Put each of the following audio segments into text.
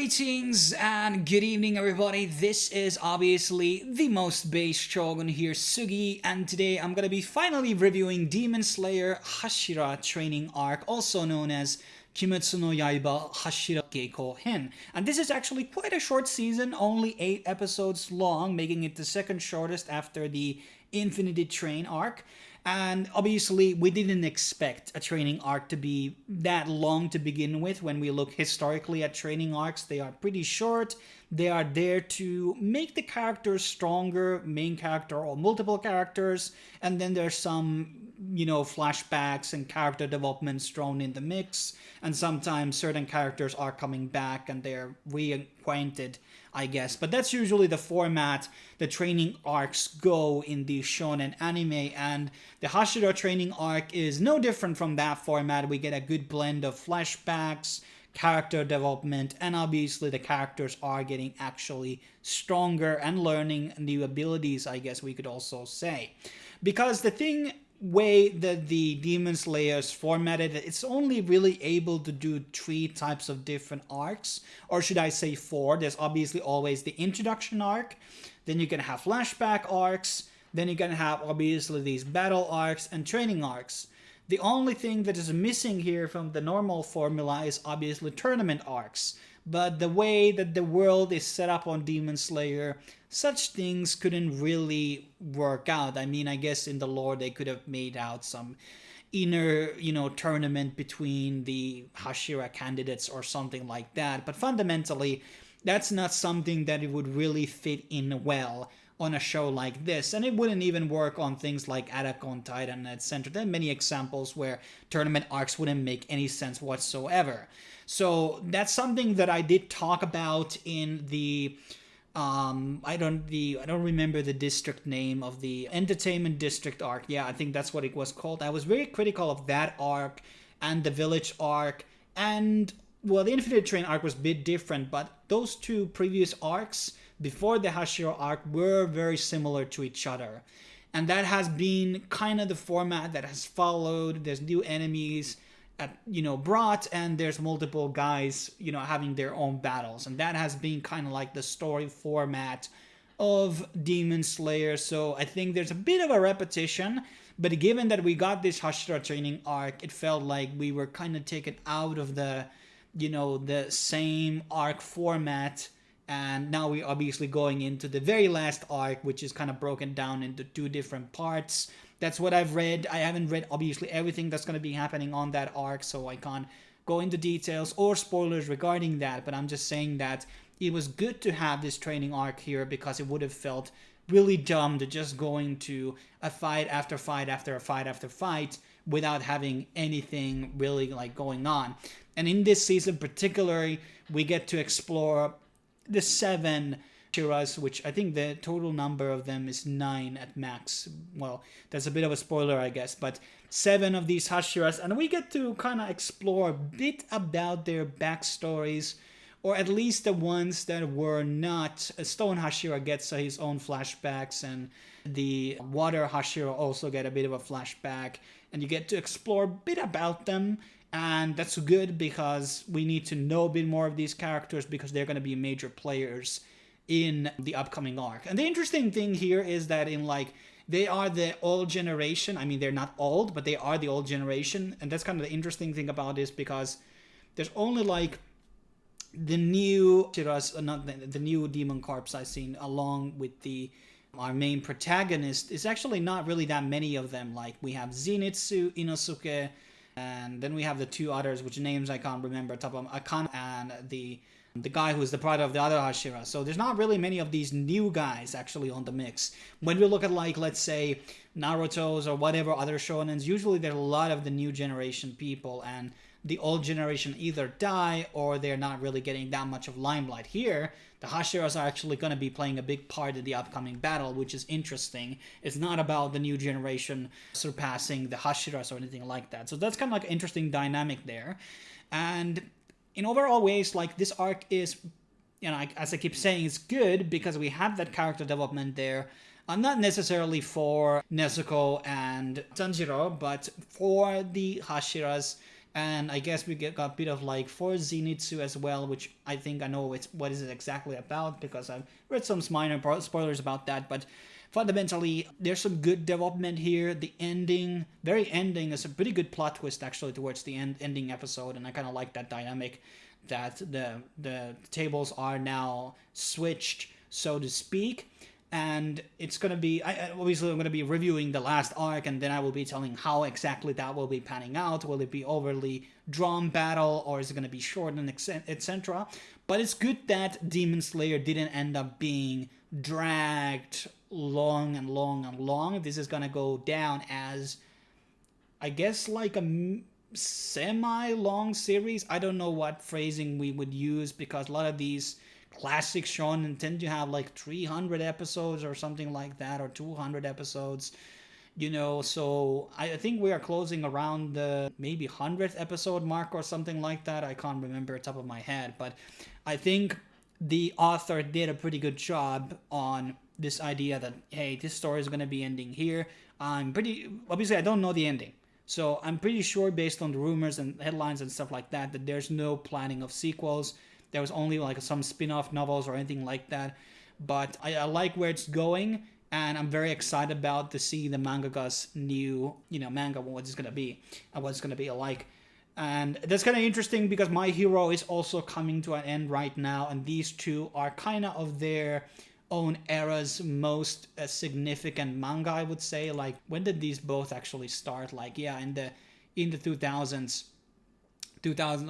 Greetings and good evening everybody, this is obviously the most base Shogun here, Sugi, and today I'm gonna be finally reviewing Demon Slayer Hashira training arc, also known as Kimetsu no Yaiba Hashira Geiko Hen. And this is actually quite a short season, only 8 episodes long, making it the second shortest after the Infinity Train arc. And obviously, we didn't expect a training arc to be that long to begin with. When we look historically at training arcs, they are pretty short. They are there to make the characters stronger, main character or multiple characters. And then there's some, flashbacks and character developments thrown in the mix. And sometimes certain characters are coming back and they're reacquainted, I guess. But that's usually the format the training arcs go in the shonen anime, and the Hashira training arc is no different from that format. We get a good blend of flashbacks, character development, and obviously the characters are getting actually stronger and learning new abilities, I guess we could also say. Because the way that the Demon Slayer is formatted, it's only really able to do 3 types of different arcs, or should I say 4. There's obviously always the introduction arc, then you can have flashback arcs, then you can have obviously these battle arcs and training arcs. The only thing that is missing here from the normal formula is obviously tournament arcs. But the way that the world is set up on Demon Slayer, such things couldn't really work out. I mean, I guess in the lore they could have made out some inner, tournament between the Hashira candidates or something like that. But fundamentally, that's not something that it would really fit in well on a show like this, and it wouldn't even work on things like Attack on Titan, etc. There are many examples where tournament arcs wouldn't make any sense whatsoever. So that's something that I did talk about in the I don't remember the district name of the Entertainment District arc. Yeah, I think that's what it was called. I was very critical of that arc and the Village arc, and well, the Infinite Train arc was a bit different, but those 2 previous arcs before the Hashira arc were very similar to each other. And that has been kind of the format that has followed. There's new enemies brought, and there's multiple guys, having their own battles. And that has been kind of like the story format of Demon Slayer. So I think there's a bit of a repetition, but given that we got this Hashira training arc, it felt like we were kind of taken out of the same arc format. And now we're obviously going into the very last arc, which is kind of broken down into 2 different parts. That's what I've read. I haven't read, obviously, everything that's going to be happening on that arc, so I can't go into details or spoilers regarding that. But I'm just saying that it was good to have this training arc here, because it would have felt really dumb to just go into a fight after fight after fight after fight without having anything really going on. And in this season particularly, we get to explore the 7 Hashiras, which I think the total number of them is 9 at max. Well, that's a bit of a spoiler, I guess, but 7 of these Hashiras, and we get to kind of explore a bit about their backstories, or at least the ones that were not. Stone Hashira gets his own flashbacks, and the Water Hashira also get a bit of a flashback, and you get to explore a bit about them. And that's good, because we need to know a bit more of these characters, because they're going to be major players in the upcoming arc. And the interesting thing here is that they are the old generation. I mean, they're not old, but they are the old generation. And that's kind of the interesting thing about this, because there's only the new the new Demon Corps I've seen, along with our main protagonist, is actually not really that many of them. We have Zenitsu, Inosuke, and then we have the 2 others, which names I can't remember top of Akane, and the guy who's the brother of the other Hashira. So there's not really many of these new guys actually on the mix. When we look at let's say Naruto's or whatever other shonens, usually there's a lot of the new generation people, and the old generation either die or they're not really getting that much of limelight. Here, the Hashiras are actually going to be playing a big part in the upcoming battle, which is interesting. It's not about the new generation surpassing the Hashiras or anything like that. So that's kind of an interesting dynamic there. And in overall ways, this arc is, as I keep saying, it's good because we have that character development there. Not necessarily for Nezuko and Tanjiro, but for the Hashiras And I guess we got a bit of like for Zenitsu as well, which I think I know what is it exactly about, because I've read some minor spoilers about that. But fundamentally, there's some good development here. The very ending, is a pretty good plot twist actually towards the ending episode, and I kind of like that dynamic, that the tables are now switched, so to speak. And it's going to be, obviously I'm going to be reviewing the last arc, and then I will be telling how exactly that will be panning out. Will it be overly drawn battle, or is it going to be short, and etc. But it's good that Demon Slayer didn't end up being dragged long and long and long. This is going to go down as, I guess, like a semi-long series. I don't know what phrasing we would use, because a lot of these classic shonen tend to have like 300 episodes or something like that, or 200 episodes, you know. So I think we are closing around the maybe 100th episode mark or something like that. I can't remember off the top of my head, but I think the author did a pretty good job on this idea that, hey, this story is going to be ending here. Obviously I don't know the ending, so I'm pretty sure, based on the rumors and headlines and stuff like that, that there's no planning of sequels. There was only like some spin-off novels or anything like that. But I like where it's going, and I'm very excited about to see the mangaka's new, manga, what it's gonna be and what it's gonna be like. And that's kind of interesting, because My Hero is also coming to an end right now, and these two are kind of their own era's most significant manga, I would say. Like, when did these both actually start? Like, yeah, in the 2000s.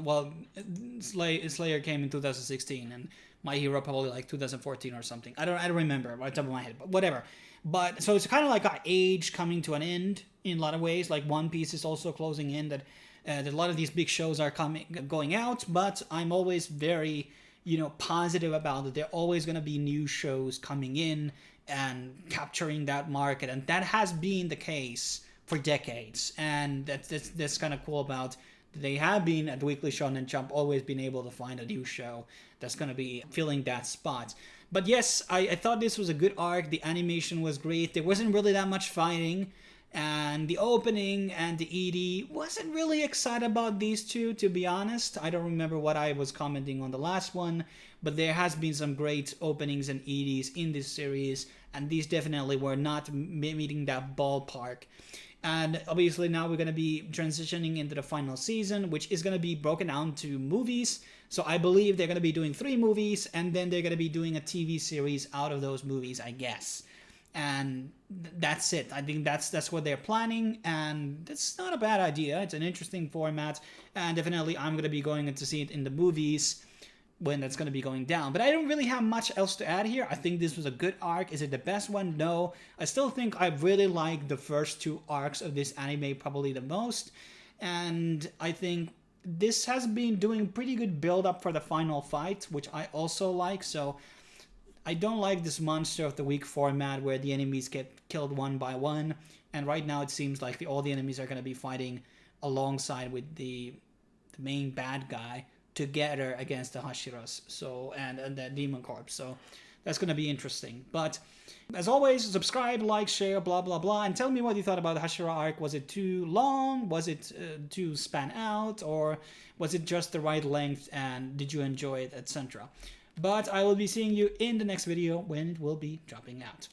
Well, Slayer came in 2016, and My Hero probably like 2014 or something. I don't remember right top of my head, but whatever. But so it's kind of like our age coming to an end in a lot of ways. Like One Piece is also closing in. That a lot of these big shows are going out, but I'm always very positive about it. There are always going to be new shows coming in and capturing that market, and that has been the case for decades. And that's kind of cool about. They have been at Weekly Shonen Jump always been able to find a new show that's going to be filling that spot. But yes, I thought this was a good arc. The animation was great. There wasn't really that much fighting. And the opening and the ED, wasn't really excited about these two, to be honest. I don't remember what I was commenting on the last one. But there has been some great openings and EDs in this series. And these definitely were not meeting that ballpark. And obviously now we're going to be transitioning into the final season, which is going to be broken down to movies. So I believe they're going to be doing 3 movies, and then they're going to be doing a TV series out of those movies, I guess. And that's it. I think that's what they're planning, and that's not a bad idea. It's an interesting format, and definitely I'm going to be going to see it in the movies when that's going to be going down. But I don't really have much else to add here. I think this was a good arc. Is it the best one? No. I still think I really like the first 2 arcs of this anime probably the most. And I think this has been doing pretty good build up for the final fight, which I also like. So I don't like this monster of the week format where the enemies get killed one by one. And right now it seems like all the enemies are going to be fighting alongside with the main bad guy together against the Hashiras, and the Demon Corps. So that's going to be interesting. But as always, subscribe, like, share, blah, blah, blah, and tell me what you thought about the Hashira Arc. Was it too long? Was it too span out? Or was it just the right length, and did you enjoy it, etc.? But I will be seeing you in the next video when it will be dropping out.